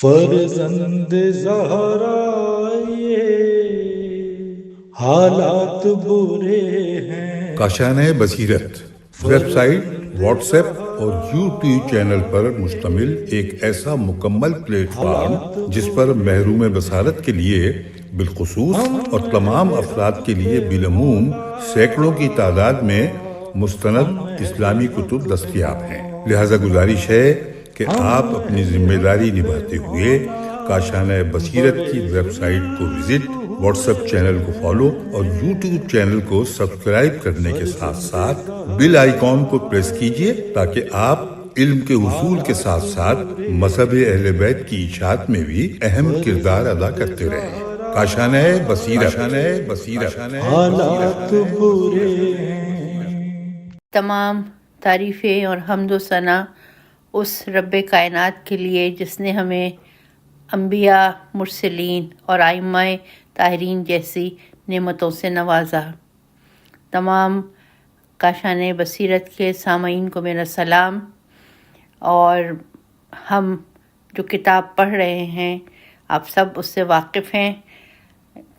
فرزند زہرا یہ حالات برے ہیں۔ کاشانۂ بصیرت ویب سائٹ، واٹس ایپ اور یوٹیوب چینل پر مشتمل ایک ایسا مکمل پلیٹ فارم جس پر محروم بصارت کے لیے بالخصوص اور تمام افراد کے لیے بالعموم سینکڑوں کی تعداد میں مستند اسلامی کتب دستیاب ہیں۔ لہذا گزارش ہے کہ آپ اپنی ذمہ داری نبھاتے ہوئے کاشانۂ بصیرت کی ویب سائٹ کو وزٹ، واٹس ایپ چینل کو فالو اور یوٹیوب چینل کو سبسکرائب کرنے کے ساتھ ساتھ بیل آئیکن کو پریس کیجیے تاکہ آپ علم کے حصول کے ساتھ ساتھ مذہب اہل بیت کی اشاعت میں بھی اہم کردار ادا کرتے رہیں۔ کاشانۂ بصیرت حالات برے ہیں۔ تمام تعریفیں اور حمد و ثنا اس رب کائنات کے لیے جس نے ہمیں انبیاء، مرسلین اور ائمہ طاہرین جیسی نعمتوں سے نوازا۔ تمام کاشانۂ بصیرت کے سامعین کو میرا سلام۔ اور ہم جو کتاب پڑھ رہے ہیں آپ سب اس سے واقف ہیں۔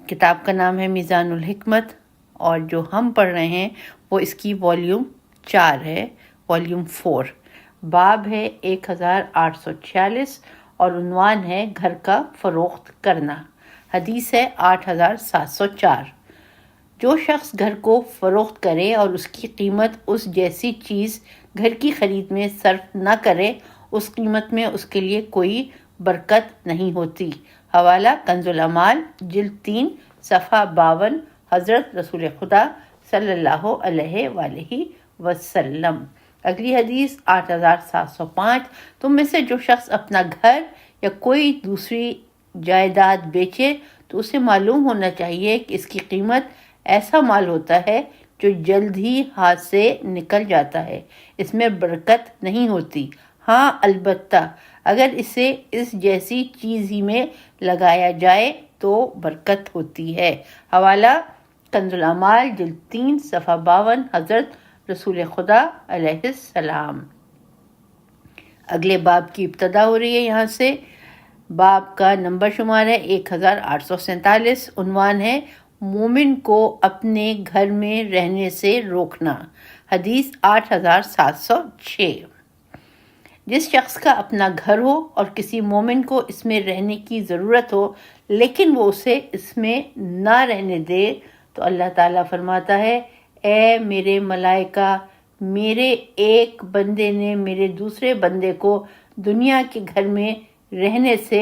کتاب کا نام ہے میزان الحکمت، اور جو ہم پڑھ رہے ہیں وہ اس کی والیوم 4 ہے، والیوم 4۔ باب ہے 1846 اور عنوان ہے گھر کا فروخت کرنا۔ حدیث ہے 8704۔ جو شخص گھر کو فروخت کرے اور اس کی قیمت اس جیسی چیز گھر کی خرید میں صرف نہ کرے، اس قیمت میں اس کے لیے کوئی برکت نہیں ہوتی۔ حوالہ کنز الاعمال جلد 3 صفحہ 52، حضرت رسول خدا صلی اللہ علیہ وآلہ وسلم۔ اگلی حدیث 8705۔ تم میں سے جو شخص اپنا گھر یا کوئی دوسری جائیداد بیچے تو اسے معلوم ہونا چاہیے کہ اس کی قیمت ایسا مال ہوتا ہے جو جلد ہی ہاتھ سے نکل جاتا ہے، اس میں برکت نہیں ہوتی۔ ہاں البتہ اگر اسے اس جیسی چیز ہی میں لگایا جائے تو برکت ہوتی ہے۔ حوالہ کنز الاعمال جلد 3 صفحہ 52، حضرت رسول خدا علیہ السلام۔ اگلے باب کی ابتدا ہو رہی ہے یہاں سے۔ باب کا نمبر شمار ہے 1847۔ عنوان ہے مومن کو اپنے گھر میں رہنے سے روکنا۔ حدیث 8706۔ جس شخص کا اپنا گھر ہو اور کسی مومن کو اس میں رہنے کی ضرورت ہو لیکن وہ اسے اس میں نہ رہنے دے تو اللہ تعالیٰ فرماتا ہے، اے میرے ملائکہ، میرے ایک بندے نے میرے دوسرے بندے کو دنیا کے گھر میں رہنے سے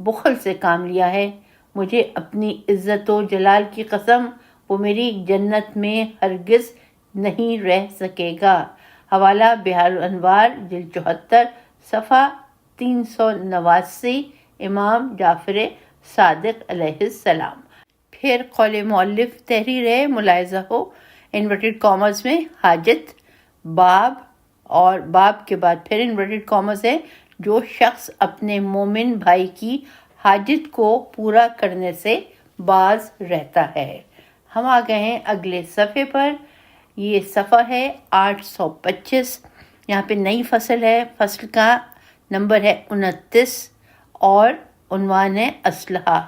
بخل سے کام لیا ہے۔ مجھے اپنی عزت و جلال کی قسم، وہ میری جنت میں ہرگز نہیں رہ سکے گا۔ حوالہ بحار الانوار جلد 74 صفحہ 389، امام جعفر صادق علیہ السلام۔ پھر قول مؤلف تحریر ہے، ملاحظہ ہو انورٹڈ کامز میں حاجت باب، اور باب کے بعد پھر انورٹڈ کامز ہے جو شخص اپنے مومن بھائی کی حاجت کو پورا کرنے سے باز رہتا ہے۔ ہم آ گئے ہیں اگلے صفحے پر۔ یہ صفحہ ہے 825۔ یہاں پہ نئی فصل ہے، فصل کا نمبر ہے 29 اور عنوان ہے اسلحہ۔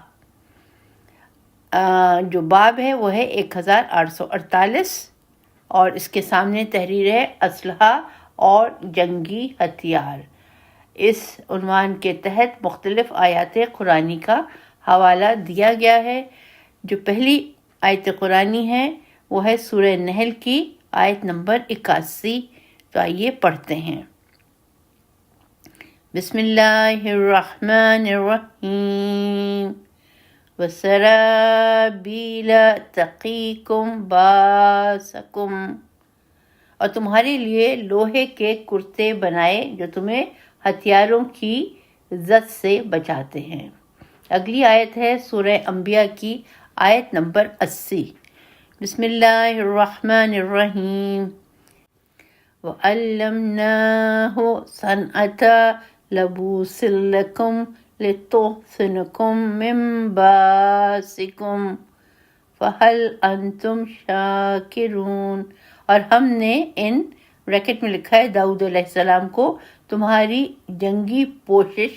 جو باب ہے وہ ہے 1848 اور اس کے سامنے تحریر ہے اسلحہ اور جنگی ہتھیار۔ اس عنوان کے تحت مختلف آیات قرآنی کا حوالہ دیا گیا ہے۔ جو پہلی آیت قرآنی ہے وہ ہے سورہ نحل کی آیت نمبر 81۔ تو آئیے پڑھتے ہیں۔ بسم اللہ الرحمن الرحیم۔ وَسَرَابِيلَ تَقِيكُمْ بَأْسَكُمْ، اور تمہارے لیے لوہے کے کرتے بنائے جو تمہیں ہتھیاروں کی زد سے بچاتے ہیں۔ اگلی آیت ہے سورہ انبیاء کی آیت نمبر 80۔ بسم اللہ الرحمن الرحیم۔ وَعَلَّمْنَاهُ صَنْعَةَ لَبُوسٍ لَكُمْ لِتُحْصِنَكُمْ مِنْ بَأْسِكُمْ فَهَلْ أَنْتُمْ شَاكِرُونَ، اور ہم نے ان بریکٹ میں لکھا ہے داؤد علیہ السلام کو تمہاری جنگی پوشش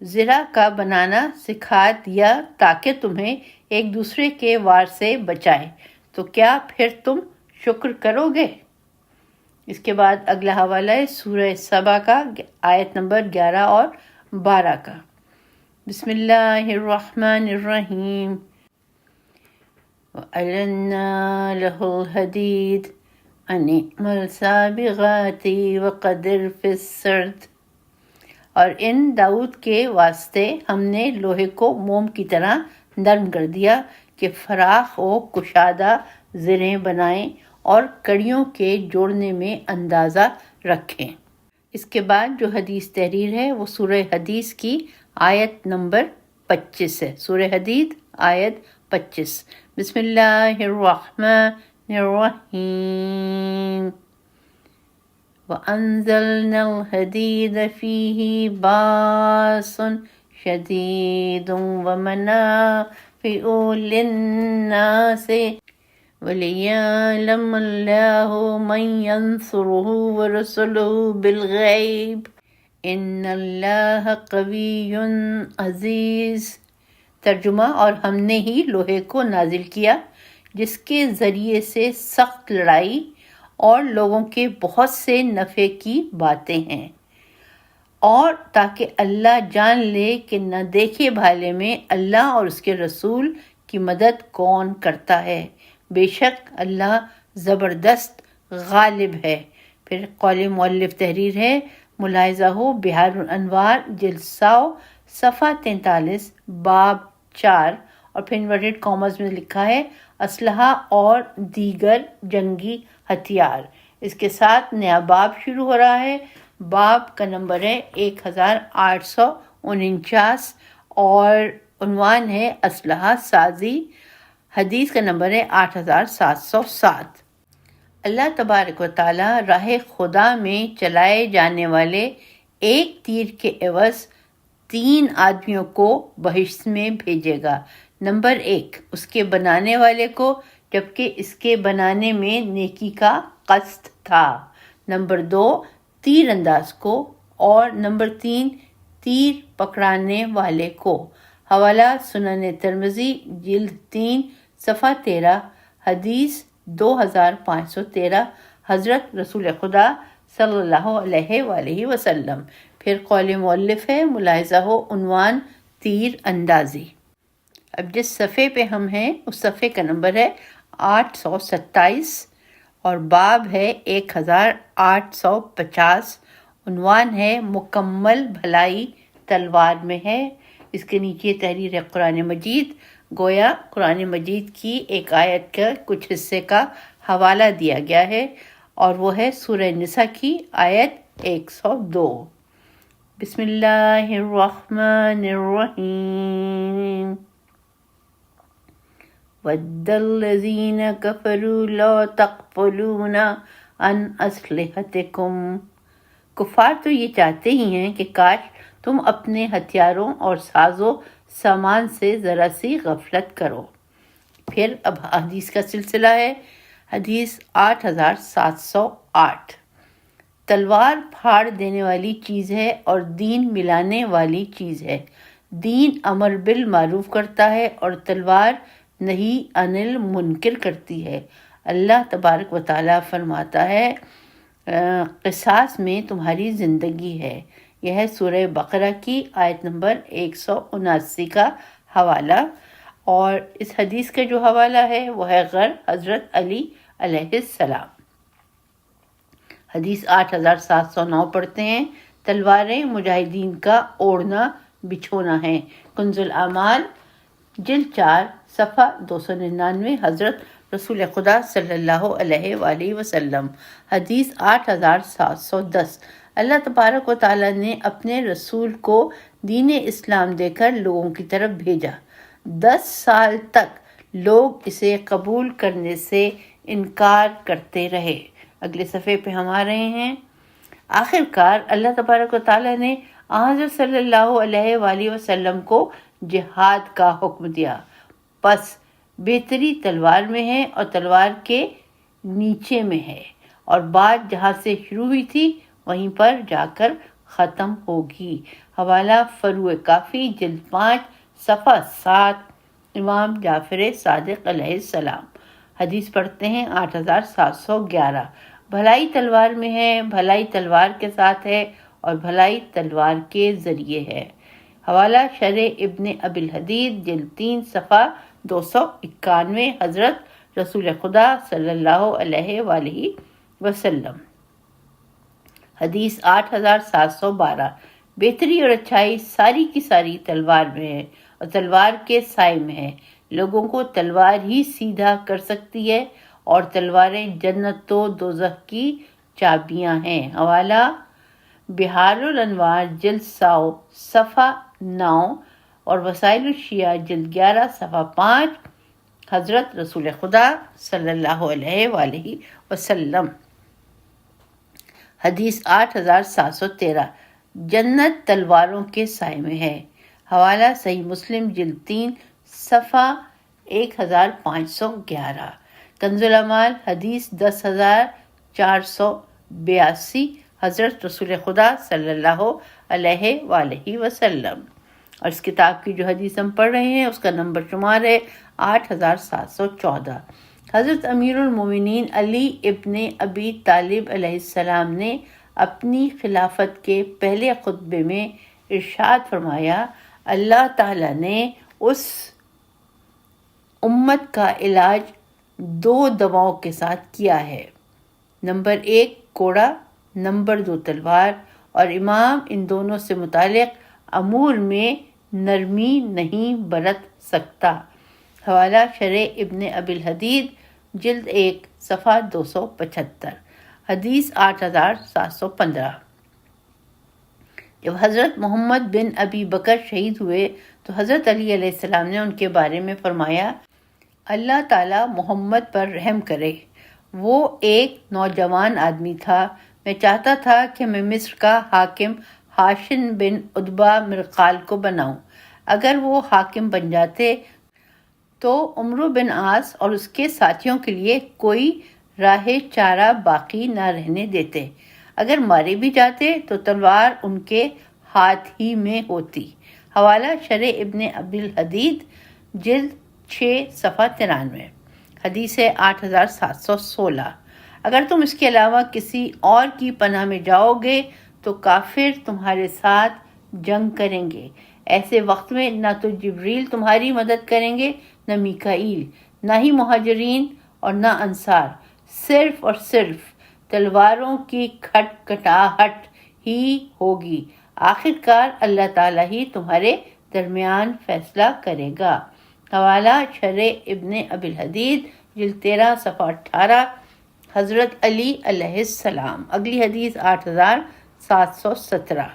زرہ کا بنانا سکھا دیا تاکہ تمہیں ایک دوسرے کے وار سے بچائے، تو کیا پھر تم شکر کرو گے؟ اس کے بعد اگلا حوالہ ہے سورہ سبا کا، آیت نمبر 11 اور 12 کا۔ بسم اللہ الرحمن الرحیم۔ وَأَلَنَّا لَهُ الْحَدِيدَ أَنِ اعْمَلْ سَابِغَاتِ وَقَدِّرْ فِي السَّرْدِ۔ اور ان داؤد کے واسطے ہم نے لوہے کو موم کی طرح نرم کر دیا کہ فراخ و کشادہ زریں بنائیں اور کڑیوں کے جوڑنے میں اندازہ رکھیں۔ اس کے بعد جو حدیث تحریر ہے وہ سورہ حدیث کی آیت نمبر 25 ہے۔ سورہ حدید آیت 25۔ بسم اللہ الرحمن الرحیم۔ وَأَنزَلْنَا الْحَدِيدَ فِيهِ بَأْسٌ شَدِيدٌ وَمَنَافِعُ لِلنَّاسِ وَلِيَعْلَمَ اللَّهُ مَن يَنصُرُهُ وَرُسُلُهُ بِالْغَيْبِ إِنَّ اللَّهَ قَوِيٌّ عَزِيزٌ۔ ترجمہ، اور ہم نے ہی لوہے کو نازل کیا جس کے ذریعے سے سخت لڑائی اور لوگوں کے بہت سے نفع کی باتیں ہیں، اور تاکہ اللہ جان لے کہ نہ دیکھے بھالے میں اللہ اور اس کے رسول کی مدد کون کرتا ہے، بے شک اللہ زبردست غالب ہے۔ پھر قول مؤلف تحریر ہے، ملاحظہ ہو بحار الانوار جلد 100 صفحہ 43 باب 4، اور پھر انورٹڈ کاماز میں لکھا ہے اسلحہ اور دیگر جنگی ہتھیار۔ اس کے ساتھ نیا باب شروع ہو رہا ہے۔ باب کا نمبر ہے 1849 اور عنوان ہے اسلحہ سازی۔ حدیث کا نمبر ہے 8707۔ اللہ تبارک و تعالی راہ خدا میں چلائے جانے والے ایک تیر کے عوض 3 آدمیوں کو بہشت میں بھیجے گا۔ نمبر 1 اس کے بنانے والے کو، جبکہ اس کے بنانے میں نیکی کا قصد تھا۔ نمبر 2 تیر انداز کو، اور نمبر 3 تیر پکڑانے والے کو۔ حوالہ سنن ترمذی جلد 3 صفحہ 13، حدیث 2513، حضرت رسول خدا صلی اللہ علیہ وآلہ وسلم۔ پھر قول مؤلف ہے، ملاحظہ ہو عنوان تیر اندازی۔ اب جس صفحے پہ ہم ہیں اس صفحے کا نمبر ہے 827 اور باب ہے 1850۔ عنوان ہے مکمل بھلائی تلوار میں ہے۔ اس کے نیچے تحریر ہے قرآن مجید، گویا قرآن مجید کی ایک آیت کا کچھ حصے کا حوالہ دیا گیا ہے، اور وہ ہے سورہ نساء کی آیت 102۔ بسم اللہ الرحمن الرحیم۔ وَدَّ الَّذِينَ كَفَرُوا لَوْ تَغْفُلُونَ عَنْ أَسْلِحَتِكُمْ۔ کفار تو یہ چاہتے ہی ہیں کہ کاش تم اپنے ہتھیاروں اور ساز و سامان سے ذرا سی غفلت کرو۔ پھر اب حدیث کا سلسلہ ہے۔ حدیث 8708۔ تلوار پھاڑ دینے والی چیز ہے اور دین ملانے والی چیز ہے۔ دین امر بالمعروف کرتا ہے اور تلوار نہی عن المنکر کرتی ہے۔ اللہ تبارک و تعالیٰ فرماتا ہے قصاص میں تمہاری زندگی ہے۔ یہ ہے سورہ بقرہ کی آیت نمبر 179 کا حوالہ، اور اس حدیث کا جو حوالہ ہے وہ ہے غر حضرت علی علیہ السلام۔ حدیث 8709 پڑھتے ہیں، تلواریں مجاہدین کا اوڑھنا بچھونا ہے۔ کنز الاعمال جلد 4 صفحہ 299، حضرت رسول خدا صلی اللہ علیہ وآلہ وسلم۔ حدیث 8710۔ اللہ تبارک و تعالیٰ نے اپنے رسول کو دین اسلام دے کر لوگوں کی طرف بھیجا۔ 10 سال تک لوگ اسے قبول کرنے سے انکار کرتے رہے۔ اگلے صفحے پہ ہم آ رہے ہیں۔ آخر کار اللہ تبارک و تعالیٰ نے حضرت صلی اللہ علیہ وآلہ وسلم کو جہاد کا حکم دیا۔ پس بہتری تلوار میں ہے اور تلوار کے نیچے میں ہے، اور بات جہاں سے شروع ہوئی تھی وہیں پر جا کر ختم ہوگی۔ حوالہ فروع کافی جلد 5 صفحہ 7، امام جعفر صادق علیہ السلام۔ حدیث پڑھتے ہیں 8711۔ بھلائی تلوار میں ہے، بھلائی تلوار کے ساتھ ہے، اور بھلائی تلوار کے ذریعے ہے۔ حوالہ شرح ابن ابی الحدید جلد 3 صفحہ 291، حضرت رسول خدا صلی اللہ علیہ وآلہ وسلم۔ حدیث 8712۔ بہتری اور اچھائی ساری کی ساری تلوار میں ہے اور تلوار کے سائے میں ہے۔ لوگوں کو تلوار ہی سیدھا کر سکتی ہے، اور تلواریں جنت و دوزخ کی چابیاں ہیں۔ حوالہ بحار الانوار جلد 100 صفحہ 9 اور وسائل الشیعہ جلد 11 صفحہ 5، حضرت رسول خدا صلی اللہ علیہ وآلہ وسلم۔ حدیث 8713۔ جنت تلواروں کے سائے میں ہے۔ حوالہ صحیح مسلم جلد 3 صفحہ 1511۔ کنز العمال حدیث 10482، حضرت رسول خدا صلی اللہ علیہ وآلہ وسلم۔ اور اس کتاب کی جو حدیث ہم پڑھ رہے ہیں اس کا نمبر شمار ہے 8714۔ حضرت امیر المومنین علی ابن ابی طالب علیہ السلام نے اپنی خلافت کے پہلے خطبے میں ارشاد فرمایا، اللہ تعالیٰ نے اس امت کا علاج 2 دواؤں کے ساتھ کیا ہے، نمبر 1 کوڑا، نمبر 2 تلوار، اور امام ان دونوں سے متعلق امور میں نرمی نہیں برت سکتا۔ حوالہ شرح ابن ابی الحدید جلد 1 صفحہ 275۔ حدیث 8715۔ جب حضرت محمد بن ابی بکر شہید ہوئے تو حضرت علی علیہ السلام نے ان کے بارے میں فرمایا، اللہ تعالیٰ محمد پر رحم کرے، وہ ایک نوجوان آدمی تھا، میں چاہتا تھا کہ میں مصر کا حاکم ہاشم بن عتبہ مرقال کو بناؤں، اگر وہ حاکم بن جاتے تو عمرو بن عاص اور اس کے ساتھیوں کے لیے کوئی راہ چارہ باقی نہ رہنے دیتے، اگر مارے بھی جاتے تو تلوار ان کے ہاتھ ہی میں ہوتی۔ حوالہ شرح ابن ابی الحدید جلد 6 صفحہ 93۔ حدیث 8716۔ اگر تم اس کے علاوہ کسی اور کی پناہ میں جاؤ گے تو کافر تمہارے ساتھ جنگ کریں گے، ایسے وقت میں نہ تو جبریل تمہاری مدد کریں گے، نہ میکائیل، نہ ہی مہاجرین اور نہ انصار، صرف اور صرف تلواروں کی کھٹکھٹاہٹ ہی ہوگی، آخر کار اللہ تعالیٰ ہی تمہارے درمیان فیصلہ کرے گا۔ حوالہ شرح ابن ابی الحدید جلد 13 صفحہ 18، حضرت علی علیہ السلام۔ اگلی حدیث 8717۔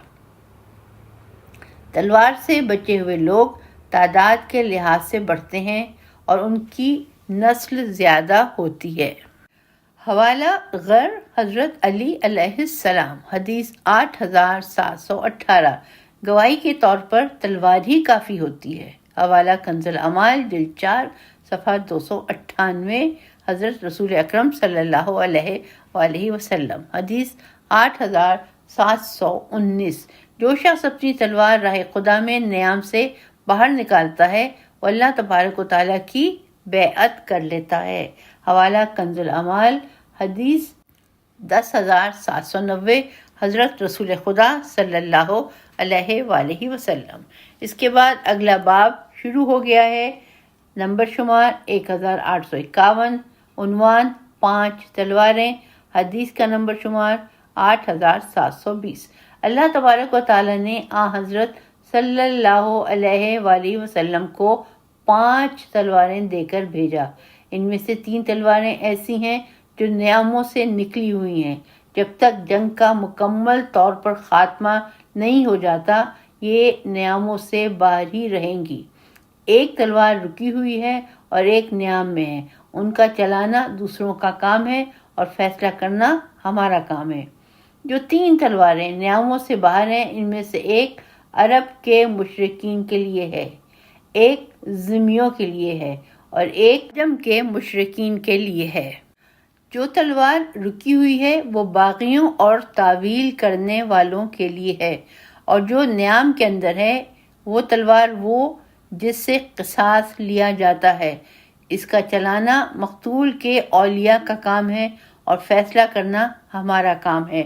تلوار سے بچے ہوئے لوگ تعداد کے لحاظ سے بڑھتے ہیں اور ان کی نسل زیادہ ہوتی ہے۔ حوالہ غر حضرت علی علیہ السلام۔ حدیث 8718۔ گواہی کے طور پر تلوار ہی کافی ہوتی ہے۔ حوالہ کنز العمال جلد 4 صفحہ 298، حضرت رسول اکرم صلی اللہ علیہ وآلہ وسلم۔ حدیث 8719۔ جو شخص اپنی تلوار راہ خدا میں نیام سے باہر نکالتا ہے وہ اللہ تبارک و تعالیٰ کی بیعت کر لیتا ہے۔ حوالہ کنز العمال حدیث 10790، حضرت رسول خدا صلی اللہ علیہ وآلہ وسلم۔ اس کے بعد اگلا باب شروع ہو گیا ہے، نمبر شمار 1851، عنوان 5 تلواریں، حدیث کا نمبر شمار 8720۔ اللہ تبارک و تعالیٰ نے حضرت صلی اللہ علیہ وآلہ وسلم کو 5 تلواریں دے کر بھیجا۔ ان میں سے 3 تلواریں ایسی ہیں جو نیاموں سے نکلی ہوئی ہیں، جب تک جنگ کا مکمل طور پر خاتمہ نہیں ہو جاتا یہ نیاموں سے باہر ہی رہیں گی۔ ایک تلوار رکی ہوئی ہے اور ایک نیام میں ہے، ان کا چلانا دوسروں کا کام ہے اور فیصلہ کرنا ہمارا کام ہے۔ جو 3 تلواریں نیاموں سے باہر ہیں ان میں سے ایک عرب کے مشرکین کے لیے ہے، ایک ذمیوں کے لیے ہے اور ایک عجم کے مشرکین کے لیے ہے۔ جو تلوار رکی ہوئی ہے وہ باغیوں اور تعویل کرنے والوں کے لیے ہے، اور جو نیام کے اندر ہے وہ تلوار وہ جس سے قصاص لیا جاتا ہے، اس کا چلانا مقتول کے اولیاء کا کام ہے اور فیصلہ کرنا ہمارا کام ہے۔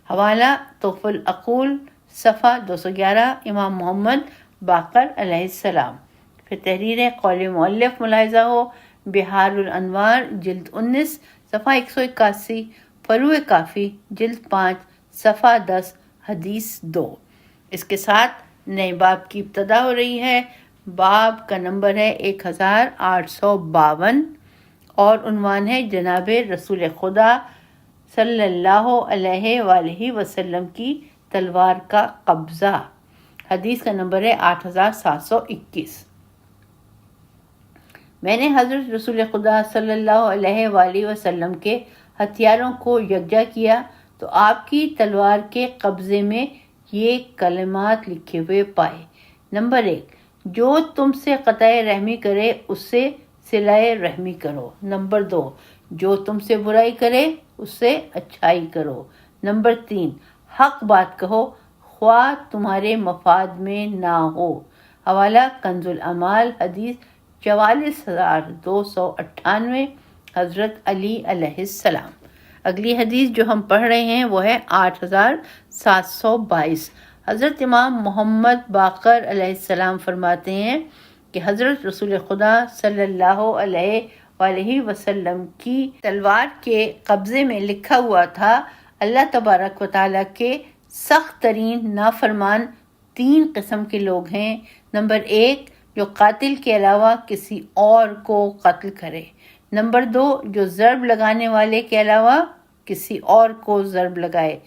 حوالہ تحف العقول صفحہ 211، امام محمد باقر علیہ السلام۔ پھر تحریر قول مؤلف ملاحظہ ہو، بحار الانوار جلد 19 صفحہ 181، فروع کافی جلد 5 صفحہ 10، حدیث 2۔ اس کے ساتھ نئے باب کی ابتدا ہو رہی ہے۔ باب کا نمبر ہے 1852 اور عنوان ہے جناب رسول خدا صلی اللہ علیہ وآلہ وسلم کی تلوار کا قبضہ۔ حدیث کا نمبر ہے 8721۔ میں نے حضرت رسول خدا صلی اللہ علیہ وآلہ وسلم کے ہتھیاروں کو یکجا کیا تو آپ کی تلوار کے قبضے میں یہ کلمات لکھے ہوئے پائے۔ نمبر 1، جو تم سے قطع رحمی کرے اس سے صلہ رحمی کرو۔ نمبر 2، جو تم سے برائی کرے اس سے اچھائی کرو۔ نمبر 3، حق بات کہو خواہ تمہارے مفاد میں نہ ہو۔ حوالہ کنز العمال حدیث 44298، حضرت علی علیہ السلام۔ اگلی حدیث جو ہم پڑھ رہے ہیں وہ ہے 8722۔ حضرت امام محمد باقر علیہ السلام فرماتے ہیں کہ حضرت رسول خدا صلی اللہ علیہ وآلہ وسلم کی تلوار کے قبضے میں لکھا ہوا تھا، اللہ تبارک و تعالیٰ کے سخت ترین نافرمان 3 قسم کے لوگ ہیں۔ نمبر 1، جو قاتل کے علاوہ کسی اور کو قتل کرے۔ نمبر 2، جو ضرب لگانے والے کے علاوہ کسی اور کو ضرب لگائے۔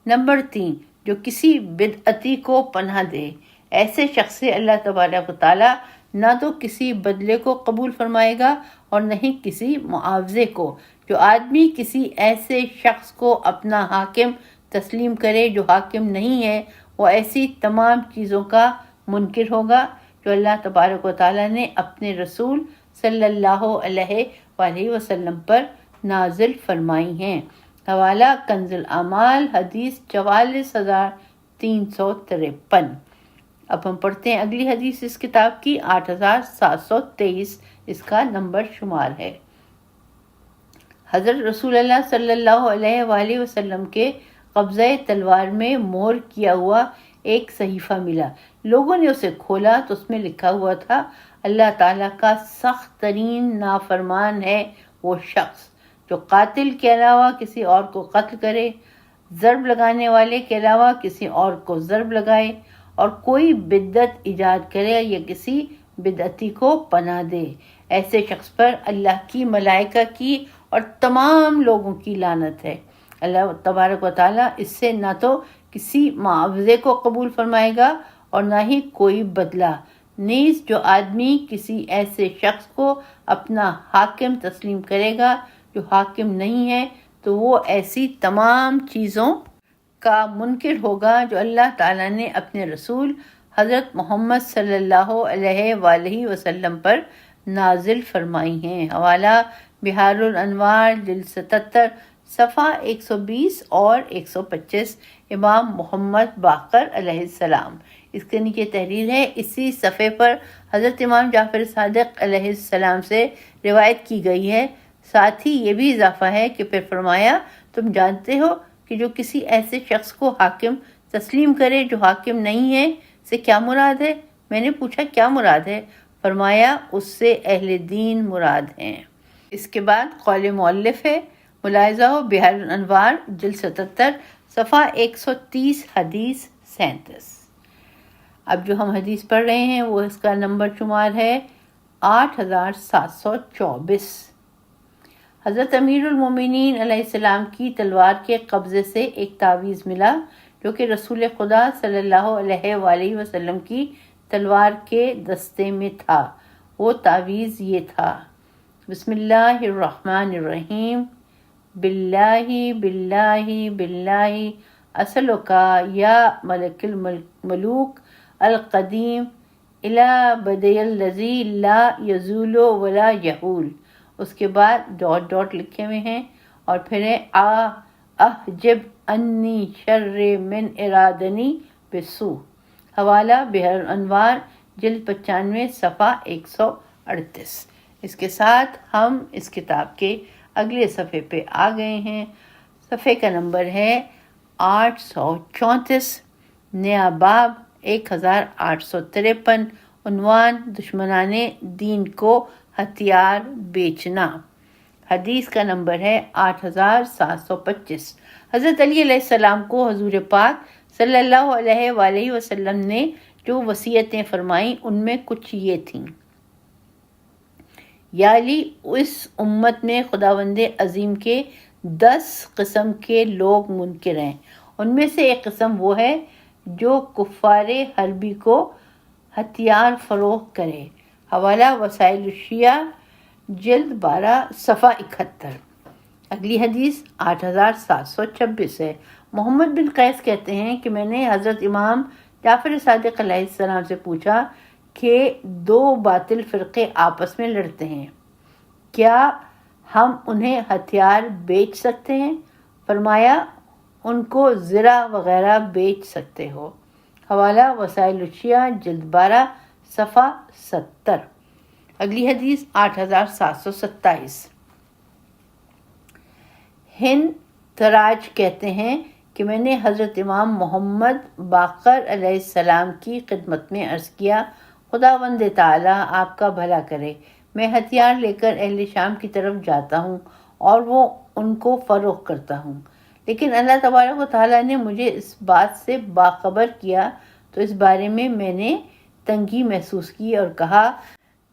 نمبر 3، جو کسی بدعتی کو پناہ دے۔ ایسے شخص سے اللہ تبارک و تعالیٰ نہ تو کسی بدلے کو قبول فرمائے گا اور نہ ہی کسی معاوضے کو۔ جو آدمی کسی ایسے شخص کو اپنا حاکم تسلیم کرے جو حاکم نہیں ہے، وہ ایسی تمام چیزوں کا منکر ہوگا جو اللہ تبارک و تعالیٰ نے اپنے رسول صلی اللہ علیہ وآلہ وسلم پر نازل فرمائی ہیں۔ حوالہ کنز الاعمال حدیث 44353۔ اب ہم پڑھتے ہیں اگلی حدیث اس کتاب کی 8723، اس کا نمبر شمار ہے۔ حضرت رسول اللہ صلی اللہ علیہ وآلہ وسلم کے قبضہ تلوار میں مہر کیا ہوا ایک صحیفہ ملا۔ لوگوں نے اسے کھولا تو اس میں لکھا ہوا تھا، اللہ تعالیٰ کا سخت ترین نافرمان ہے وہ شخص جو قاتل کے علاوہ کسی اور کو قتل کرے، ضرب لگانے والے کے علاوہ کسی اور کو ضرب لگائے، اور کوئی بدعت ایجاد کرے یا کسی بدعتی کو پناہ دے۔ ایسے شخص پر اللہ کی، ملائکہ کی اور تمام لوگوں کی لعنت ہے۔ اللہ تبارک و تعالیٰ اس سے نہ تو کسی معاوضے کو قبول فرمائے گا اور نہ ہی کوئی بدلہ۔ نیز جو آدمی کسی ایسے شخص کو اپنا حاکم تسلیم کرے گا جو حاکم نہیں ہے تو وہ ایسی تمام چیزوں کا منکر ہوگا جو اللہ تعالیٰ نے اپنے رسول حضرت محمد صلی اللہ علیہ وآلہ وسلم پر نازل فرمائی ہیں۔ حوالہ بحار الانوار جلد 77 صفحہ 120 اور 125، امام محمد باقر علیہ السلام۔ اس کے نیچے تحریر ہے۔ اسی صفحے پر حضرت امام جعفر صادق علیہ السلام سے روایت کی گئی ہے۔ ساتھ ہی یہ بھی اضافہ ہے کہ پھر فرمایا، تم جانتے ہو کہ جو کسی ایسے شخص کو حاکم تسلیم کرے جو حاکم نہیں ہے، سے کیا مراد ہے؟ میں نے پوچھا کیا مراد ہے؟ فرمایا اس سے اہل دین مراد ہیں۔ اس کے بعد قول مؤلف ہے، ملاحظہ ہو بحار الانوار جلد 77 صفحہ 130، حدیث 37۔ اب جو ہم حدیث پڑھ رہے ہیں وہ اس کا نمبر شمار ہے 8724۔ حضرت امیر المومنین علیہ السلام کی تلوار کے قبضے سے ایک تعویذ ملا جو کہ رسول خدا صلی اللہ علیہ وآلہ وسلم کی تلوار کے دستے میں تھا۔ وہ تعویذ یہ تھا، بسم اللہ الرحمن الرحیم، باللہ باللہ باللہ اسألک یا ملک الملوک القدیم الی بدی الذی لا یزول ولا یحول۔ اس کے بعد ڈاٹ ڈاٹ لکھے ہوئے ہیں، اور پھر ہے احجب انی شر من ارادنی بسو، حوالہ بحر الانوار جلد 95 صفحہ 138۔ اس کے ساتھ ہم اس کتاب کے اگلے صفحے پہ آ گئے ہیں۔ صفحے کا نمبر ہے 834، نیا باب 1853، عنوان دشمنان دین کو ہتھیار بیچنا۔ حدیث کا نمبر ہے 8725۔ حضرت علی علیہ السلام کو حضور پاک صلی اللہ علیہ وآلہ وسلم نے جو وصیتیں فرمائیں ان میں کچھ یہ تھیں: یا علی، اس امت میں خداوند عظیم کے 10 قسم کے لوگ منکر ہیں۔ ان میں سے ایک قسم وہ ہے جو کفار حربی کو ہتھیار فروخت کرے، حوالہ وسائل الشیعہ جلد 12 صفحہ 71۔ اگلی حدیث 8726 ہے۔ محمد بن قیس کہتے ہیں کہ میں نے حضرت امام جعفر صادق علیہ السلام سے پوچھا کہ 2 باطل فرقے آپس میں لڑتے ہیں، کیا ہم انہیں ہتھیار بیچ سکتے ہیں؟ فرمایا ان کو زرہ وغیرہ بیچ سکتے ہو، حوالہ وسائل الشیعہ جلد 12 صفحہ 70۔ اگلی حدیث 8727۔ ہند تراج کہتے ہیں کہ میں نے حضرت امام محمد باقر علیہ السلام کی خدمت میں عرض کیا، خداوند تعالیٰ آپ کا بھلا کرے، میں ہتھیار لے کر اہل شام کی طرف جاتا ہوں اور وہ ان کو فروخت کرتا ہوں، لیکن اللہ تبارک و تعالیٰ نے مجھے اس بات سے باخبر کیا تو اس بارے میں نے تنگی محسوس کی اور کہا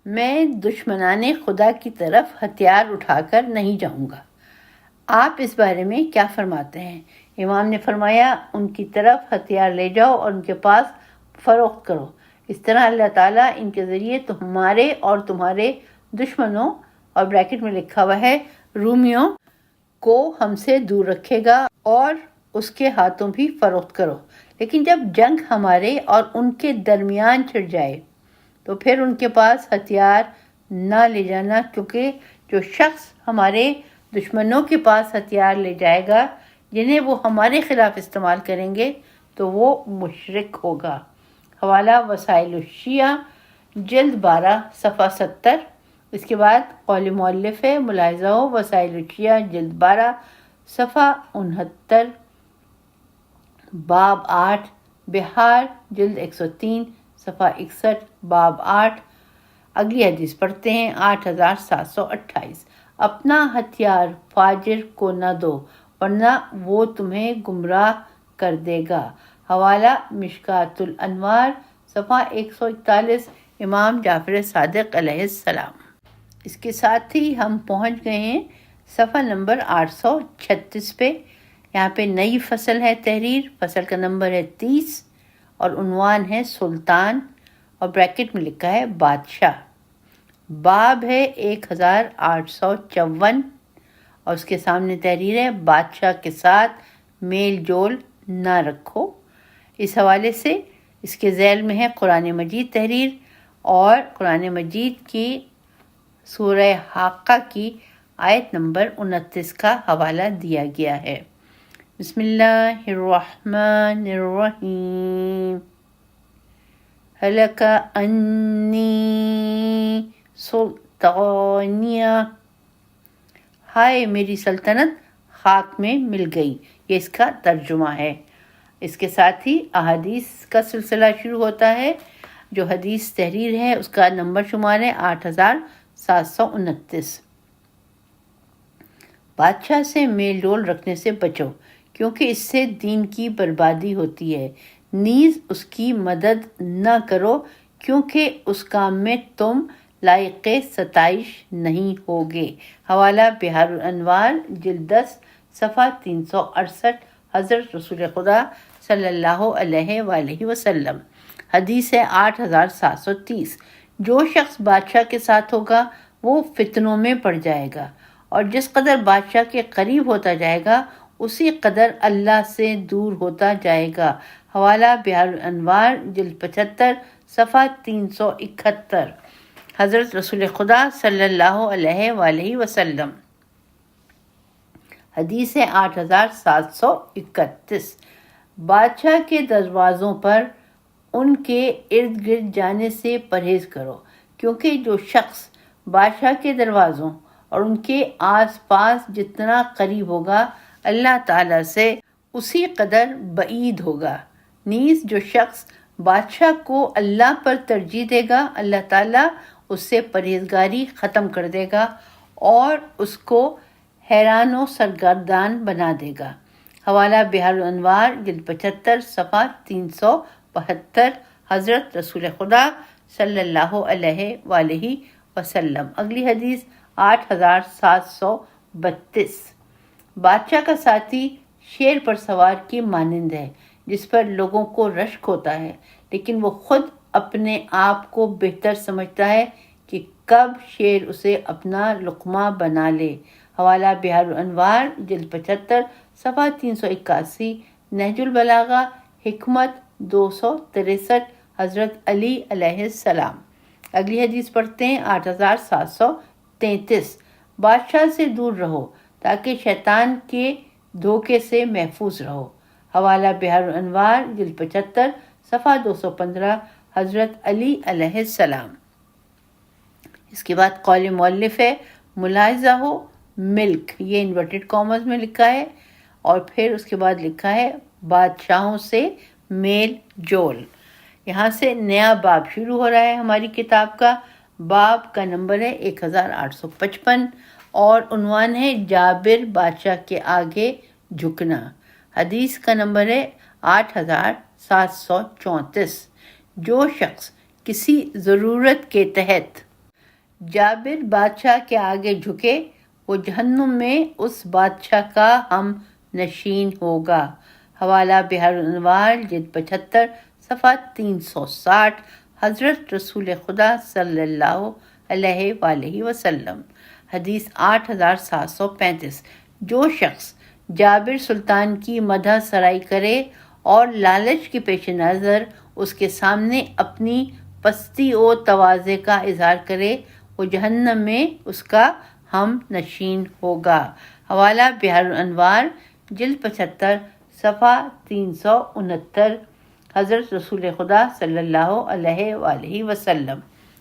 میں دشمنان خدا کی طرف ہتھیار اٹھا کر نہیں جاؤں گا، آپ اس بارے میں کیا فرماتے ہیں؟ امام نے فرمایا ان کی طرف ہتھیار لے جاؤ اور ان کے پاس فروخت کرو، اس طرح اللہ تعالیٰ ان کے ذریعے تمہارے اور تمہارے دشمنوں، اور بریکٹ میں لکھا ہوا ہے رومیوں، کو ہم سے دور رکھے گا اور اس کے ہاتھوں بھی فروخت کرو۔ لیکن جب جنگ ہمارے اور ان کے درمیان چھڑ جائے تو پھر ان کے پاس ہتھیار نہ لے جانا، کیونکہ جو شخص ہمارے دشمنوں کے پاس ہتھیار لے جائے گا جنہیں وہ ہمارے خلاف استعمال کریں گے تو وہ مشرک ہوگا، حوالہ وسائل الشیعہ جلد 12 صفحہ 70۔ اس کے بعد قول مؤلف ہے، ملاحظہ ہو وسائل الشیعہ جلد 12 صفحہ 69، باب 8، بہار جلد 103 صفحہ 61، باب 8۔ اگلی حدیث پڑھتے ہیں 8728۔ اپنا ہتھیار فاجر کو نہ دو ورنہ وہ تمہیں گمراہ کر دے گا، حوالہ مشکات الانوار صفحہ 141، امام جعفر صادق علیہ السلام۔ اس کے ساتھ ہی ہم پہنچ گئے ہیں صفحہ نمبر 836 پہ۔ یہاں پہ نئی فصل ہے تحریر، فصل کا نمبر ہے 30 اور عنوان ہے سلطان، اور بریکٹ میں لکھا ہے بادشاہ۔ باب ہے 1854 اور اس کے سامنے تحریر ہے بادشاہ کے ساتھ میل جول نہ رکھو۔ اس حوالے سے اس کے ذیل میں ہے قرآن مجید تحریر، اور قرآن مجید کی سورہ حاقہ کی آیت نمبر 29 کا حوالہ دیا گیا ہے۔ بسم اللہ الرحمن الرحیم۔ ہلک انی سلطانیہ، ہائے میری سلطنت خاک میں مل گئی، یہ اس کا ترجمہ ہے۔ اس کے ساتھ ہی احادیث کا سلسلہ شروع ہوتا ہے۔ جو حدیث تحریر ہے اس کا نمبر شمار ہے 8729۔ بادشاہ سے میل جول رکھنے سے بچو، کیونکہ اس سے دین کی بربادی ہوتی ہے، نیز اس کی مدد نہ کرو، کیونکہ اس کام میں تم لائق ستائش نہیں ہوگے، حوالہ بحار الانوار جلد 10 صفحہ 368، حضرت رسول خدا صلی اللہ علیہ وآلہ وسلم۔ حدیث ہے 8730۔ جو شخص بادشاہ کے ساتھ ہوگا وہ فتنوں میں پڑ جائے گا، اور جس قدر بادشاہ کے قریب ہوتا جائے گا اسی قدر اللہ سے دور ہوتا جائے گا، حوالہ بحار الانوار جلد 75 صفحہ 371، حضرت رسول خدا صلی اللہ علیہ وآلہ وسلم۔ حدیث ہے 8731۔ بادشاہ کے دروازوں پر ان کے ارد گرد جانے سے پرہیز کرو، کیونکہ جو شخص بادشاہ کے دروازوں اور ان کے آس پاس جتنا قریب ہوگا اللہ تعالیٰ سے اسی قدر بعید ہوگا۔ نیز جو شخص بادشاہ کو اللہ پر ترجیح دے گا اللہ تعالیٰ اس سے پرہیزگاری ختم کر دے گا اور اس کو حیران و سرگردان بنا دے گا۔ حوالہ بحار الانوار جلد 75 صفحہ 372۔ حضرت رسول خدا صلی اللہ علیہ وآلہ وسلم۔ اگلی حدیث 8732۔ بادشاہ کا ساتھی شیر پر سوار کی مانند ہے جس پر لوگوں کو رشک ہوتا ہے، لیکن وہ خود اپنے آپ کو بہتر سمجھتا ہے کہ کب شیر اسے اپنا لقمہ بنا لے۔ حوالہ بحار الانوار جلد 75 صفحہ 381۔ نہج البلاغہ حکمت 263۔ حضرت علی علیہ السلام۔ اگلی حدیث پڑھتے ہیں 8733۔ بادشاہ سے دور رہو تاکہ شیطان کے دھوکے سے محفوظ رہو۔ حوالہ بحار الانوار جلد 75 صفحہ 215۔ حضرت علی علیہ السلام۔ اس کے بعد قول مؤلف ہے ملاحظہ ہو ملک، یہ انورٹڈ کامز میں لکھا ہے، اور پھر اس کے بعد لکھا ہے بادشاہوں سے میل جول۔ یہاں سے نیا باب شروع ہو رہا ہے ہماری کتاب کا۔ باب کا نمبر ہے 1855 اور عنوان ہے جابر بادشاہ کے آگے جھکنا۔ حدیث کا نمبر ہے 8734۔ جو شخص کسی ضرورت کے تحت جابر بادشاہ کے آگے جھکے وہ جہنم میں اس بادشاہ کا ہم نشین ہوگا۔ حوالہ بحار الانوار جلد 75 صفحہ 360۔ حضرت رسول خدا صلی اللہ علیہ وآلہ وسلم۔ حدیث 8735۔ جو شخص جابر سلطان کی مدح سرائی کرے اور لالچ کے پیش نظر اس کے سامنے اپنی پستی و تواضع کا اظہار کرے وہ جہنم میں اس کا ہم نشین ہوگا۔ حوالہ بحار الانوار جلد 75 صفحہ 369۔ حضرت رسول خدا صلی اللہ علیہ وآلہ وسلم۔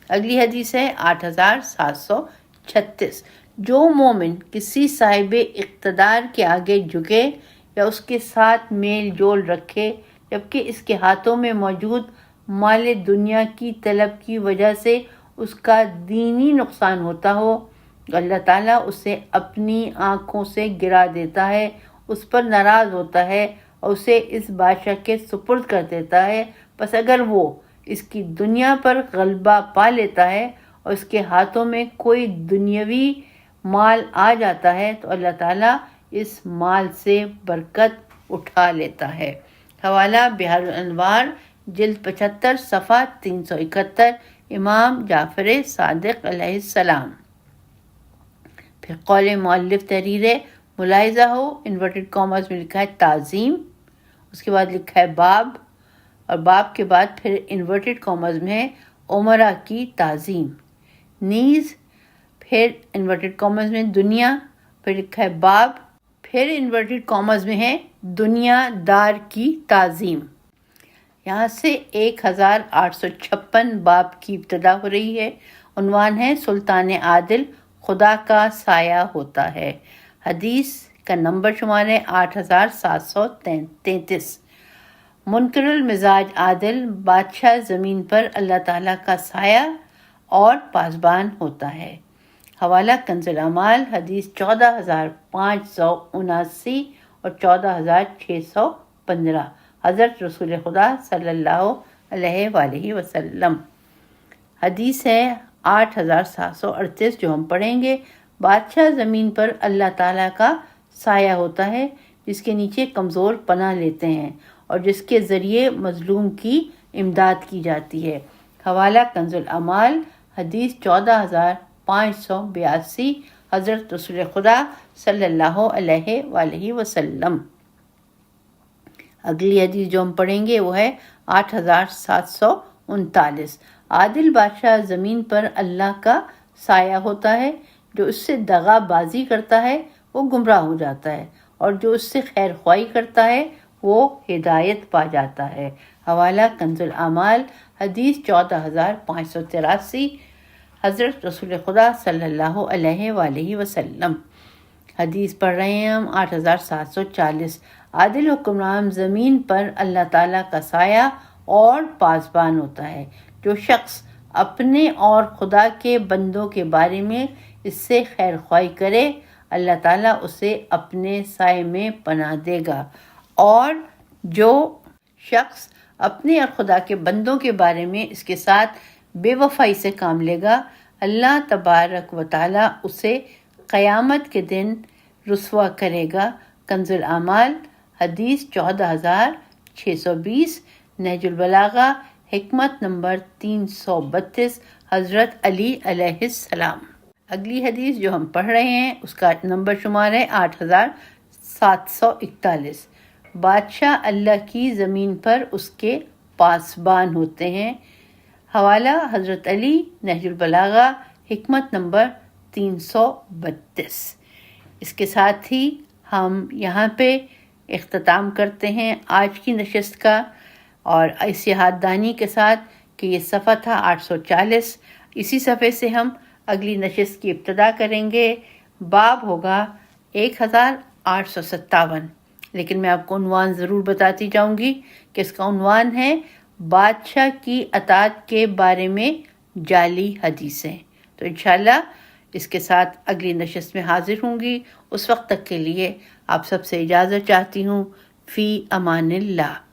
اگلی حدیث ہے 8736۔ جو مومن کسی صاحب اقتدار کے آگے جھکے یا اس کے ساتھ میل جول رکھے جبکہ اس کے ہاتھوں میں موجود مال دنیا کی طلب کی وجہ سے اس کا دینی نقصان ہوتا ہو، اللہ تعالیٰ اسے اپنی آنکھوں سے گرا دیتا ہے، اس پر ناراض ہوتا ہے اور اسے اس بادشاہ کے سپرد کر دیتا ہے۔ پس اگر وہ اس کی دنیا پر غلبہ پا لیتا ہے اور اس کے ہاتھوں میں کوئی دنیاوی مال آ جاتا ہے تو اللہ تعالیٰ اس مال سے برکت اٹھا لیتا ہے۔ حوالہ بحار الانوار جلد 75 صفحہ 371۔ امام جعفر صادق علیہ السلام۔ پھر قول مؤلف تحریر ملاحظہ ہو انورٹڈ کامرز میں لکھا ہے تعظیم، اس کے بعد لکھا ہے باب، اور باب کے بعد پھر انورٹڈ کامرز میں ہے عمرہ کی تعظیم، نیز پھر انورٹڈ کامرز میں دنیا، پھر لکھا ہے باب، پھر انورٹڈ کامرز میں ہے دنیا دار کی تعظیم۔ یہاں سے 1856 باب کی ابتدا ہو رہی ہے۔ عنوان ہے سلطان عادل خدا کا سایہ ہوتا ہے۔ حدیث کا نمبر شمار ہے 8733۔ منکر المزاج عادل بادشاہ زمین پر اللہ تعالیٰ کا سایہ اور پاسبان ہوتا ہے۔ حوالہ کنز الاعمال حدیث 14579 اور 14615۔ حضرت رسول خدا صلی اللہ علیہ وآلہ وسلم۔ حدیث ہے 8738 جو ہم پڑھیں گے۔ بادشاہ زمین پر اللہ تعالیٰ کا سایہ ہوتا ہے جس کے نیچے کمزور پناہ لیتے ہیں اور جس کے ذریعے مظلوم کی امداد کی جاتی ہے۔ حوالہ کنز الاعمال حدیث 14582۔ حضرت رسول خدا صلی اللہ علیہ وآلہ وسلم۔ اگلی حدیث جو ہم پڑھیں گے وہ ہے 8739۔ عادل بادشاہ زمین پر اللہ کا سایہ ہوتا ہے، جو اس سے دغا بازی کرتا ہے وہ گمراہ ہو جاتا ہے، اور جو اس سے خیر خواہی کرتا ہے وہ ہدایت پا جاتا ہے۔ حوالہ کنز الاعمال، حدیث 14583، حضرت رسول خدا صلی اللہ علیہ وآلہ وسلم۔ حدیث پڑھ رہے ہیں ہم 8740۔ عادل حکمران زمین پر اللہ تعالیٰ کا سایہ اور پاسبان ہوتا ہے۔ جو شخص اپنے اور خدا کے بندوں کے بارے میں اس سے خیر خواہی کرے، اللہ تعالیٰ اسے اپنے سائے میں پناہ دے گا، اور جو شخص اپنے اور خدا کے بندوں کے بارے میں اس کے ساتھ بے وفائی سے کام لے گا، اللہ تبارک و تعالیٰ اسے قیامت کے دن رسوا کرے گا۔ کنز الاعمال، حدیث 14620، نہج البلاغہ، حکمت نمبر 332، حضرت علی علیہ السلام۔ اگلی حدیث جو ہم پڑھ رہے ہیں اس کا نمبر شمار ہے 8741۔ بادشاہ اللہ کی زمین پر اس کے پاسبان ہوتے ہیں۔ حوالہ حضرت علی، نہج البلاغہ، حکمت نمبر 332۔ اس کے ساتھ ہی ہم یہاں پہ اختتام کرتے ہیں آج کی نشست کا، اور اس یاد دانی کے ساتھ کہ یہ صفحہ تھا 840۔ اسی صفحے سے ہم اگلی نشست کی ابتدا کریں گے۔ باب ہوگا 1857، لیکن میں آپ کو عنوان ضرور بتاتی جاؤں گی کہ اس کا عنوان ہے بادشاہ کی اطاعت کے بارے میں جعلی حدیثیں۔ تو انشاءاللہ اس کے ساتھ اگلی نشست میں حاضر ہوں گی۔ اس وقت تک کے لیے آپ سب سے اجازت چاہتی ہوں۔ فی امان اللہ۔